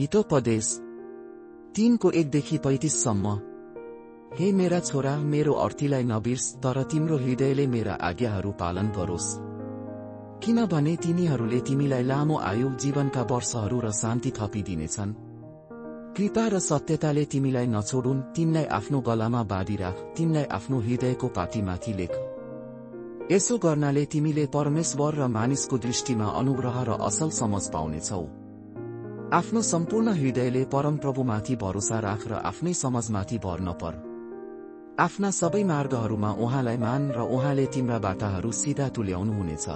हितोपदेश 3:1-35। हे मेरा छोरा, मेरो अर्थीलाई नबिर्स, तर तिम्रो हृदयले मेरा आज्ञाहरू पालन गरोस्, किनभने तिनीहरूले तिमीलाई लामो आयु, जीवनका वर्षहरू र शान्ति थपिदिनेछन्। कृपा र सत्यताले तिमीलाई नछोडुन्, तिनलाई आफ्नो गलामा बाँधिराख, तिनलाई आफ्नो हृदयको पाटीमाथि लेख। यसो गर्नाले तिमीले परमेश्वर र मानिसको दृष्टिमा अनुग्रह र असल समझ पाउनेछौ। आफ्नो सम्पूर्ण हृदयले परमप्रभुमाथि भरोसा राख र आफ्नै समझमाथि भर नपर। आफ्ना सबै मार्गहरूमा उहाँलाई मान र उहाँले तिम्रा बाटाहरू सिधा तुल्याउनुहुनेछ।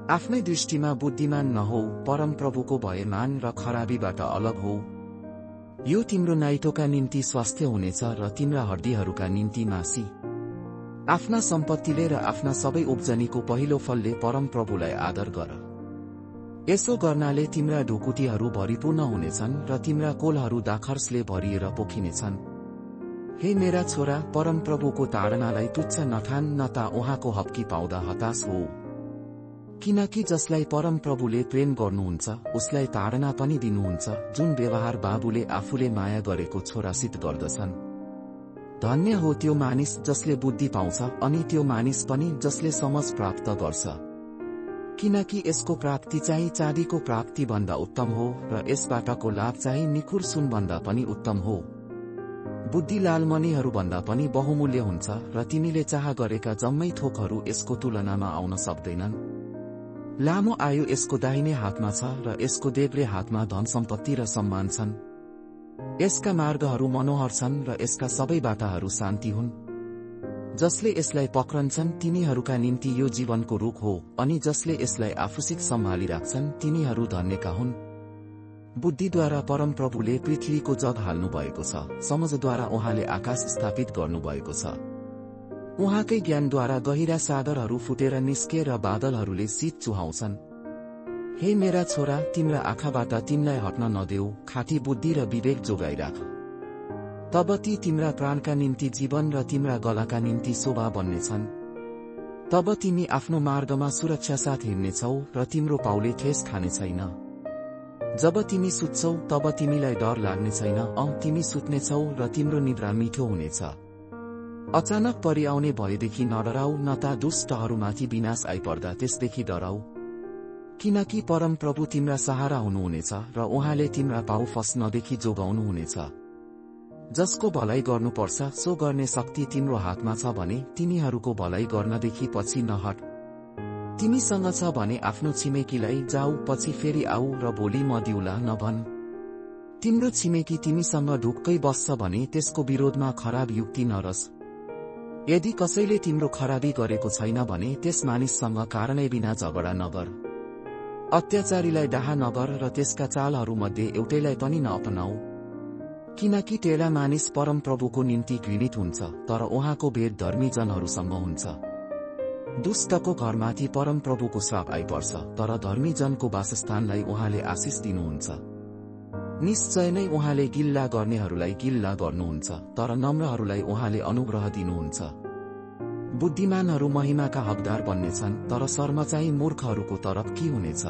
आफ्नै दृष्टिमा बुद्धिमान नहौ, परमप्रभुको भय मान र खराबीबाट अलग हौ। यो तिम्रो नाइटोका निम्ति स्वास्थ्य हुनेछ र तिम्रा हड्डीहरूका निम्ति मासी। आफ्ना सम्पत्तिले र आफ्ना सबै उब्जनीको पहिलो फलले परमप्रभुलाई आदर गर। यसो गर्नाले तिम्रा ढुकुटीहरू भरिपूर्ण हुनेछन् र तिम्रा कोलहरू दाखर्सले भरिएर पोखिनेछन्। हे मेरा छोरा, परमप्रभुको ताडनालाई तुच्छ नठान, न त उहाँको हप्की पाउँदा हताश हो। किनकि जसलाई परमप्रभुले प्रेम गर्नुहुन्छ उसलाई ताडना पनि दिनुहुन्छ, जुन व्यवहार बाबुले आफूले माया गरेको छोरासित गर्दछन्। धन्य हो त्यो मानिस जसले बुद्धि पाउँछ, अनि त्यो मानिस पनि जसले समझ प्राप्त गर्छ, किनकि यसको प्राप्ति चाहिँ चाँदीको प्राप्ति भन्दा उत्तम हो र यसबाटको लाभ चाहिँ निखुर सुनभन्दा पनि उत्तम हो। बुद्धि लालमणिहरू भन्दा पनि बहुमूल्य हुन्छ र तिमीले चाह गरेका जम्मै थोकहरू यसको तुलनामा आउन सक्दैनन्। लामो आयु यसको दाहिने हातमा छ र यसको देब्रे हातमा धन सम्पत्ति र सम्मान छन्। यसका मार्गहरू मनोहर छन् र यसका सबै बाटाहरू शान्ति हुन्। जसले यसलाई पक्रन्छन् तिनीहरूका निम्ति यो जीवनको रुख हो, अनि जसले यसलाई आफूसित सम्हालिराख्छन् तिनीहरू धन्यका हुन्। बुद्धिद्वारा परमप्रभुले पृथ्वीको जग हाल्नु भएको छ, समझद्वारा उहाँले आकाश स्थापित गर्नुभएको छ। उहाँकै ज्ञानद्वारा गहिरा सागरहरू फुटेर निस्के र बादलहरूले शीत चुहाउँछन्। हे मेरा छोरा, तिम्रा आँखाबाट तिमीलाई हट्न नदेऊ, खाँटी बुद्धि र विवेक जोगाइराख। तब ती तिम्रा प्राणका निम्ति जीवन र तिम्रा गलाका निम्ति शोभा बन्नेछन्। तब तिमी आफ्नो मार्गमा सुरक्षा साथ हिँड्नेछौ र तिम्रो पाउले ठेस खाने छैन। जब तिमी सुत्छौ तब तिमीलाई डर लाग्ने छैन, तिमी सुत्नेछौ र तिम्रो निद्रा मिठो हुनेछ। अचानक परिआउने भयदेखि नडराऊ, न त दुष्टहरूमाथि विनाश आइपर्दा त्यसदेखि डराऊ। किनकि परमप्रभु तिम्रा सहारा हुनुहुनेछ र उहाँले तिम्रा पाउ फस्नदेखि जोगाउनुहुनेछ। जसको भलाइ गर्नुपर्छ सो गर्ने शक्ति तिम्रो हातमा छ भने तिनीहरूको भलाइ गर्नदेखि पछि नहट। तिमीसँग छ भने आफ्नो छिमेकीलाई जाऊ, पछि फेरि आऊ र भोलि म दिउला नभन। तिम्रो छिमेकी तिमीसँग ढुक्कै बस्छ भने त्यसको विरोधमा खराब युक्ति नरस। यदि कसैले तिम्रो खराबी गरेको छैन भने त्यस मानिससँग कारणै बिना झगडा नगर। अत्याचारीलाई डाहा नगर र त्यसका चालहरूमध्ये एउटैलाई पनि नअपनाऊ। किनकि टेढा मानिस परमप्रभुको निम्ति घृणित हुन्छ, तर उहाँको भेट धर्मी जनहरूसँग हुन्छ। दुष्टको घरमाथि परमप्रभुको श्राप आइपर्छ, तर धर्मी जनको वासस्थानलाई उहाँले आशिष दिनुहुन्छ। निश्चय नै उहाँले गिल्ला गर्नेहरूलाई गिल्ला गर्नुहुन्छ, तर नम्रहरूलाई उहाँले अनुग्रह दिनुहुन्छ। बुद्धिमानहरू महिमाका हकदार बन्नेछन्, तर शर्म चाहिँ मूर्खहरूको तरफ के हुनेछ।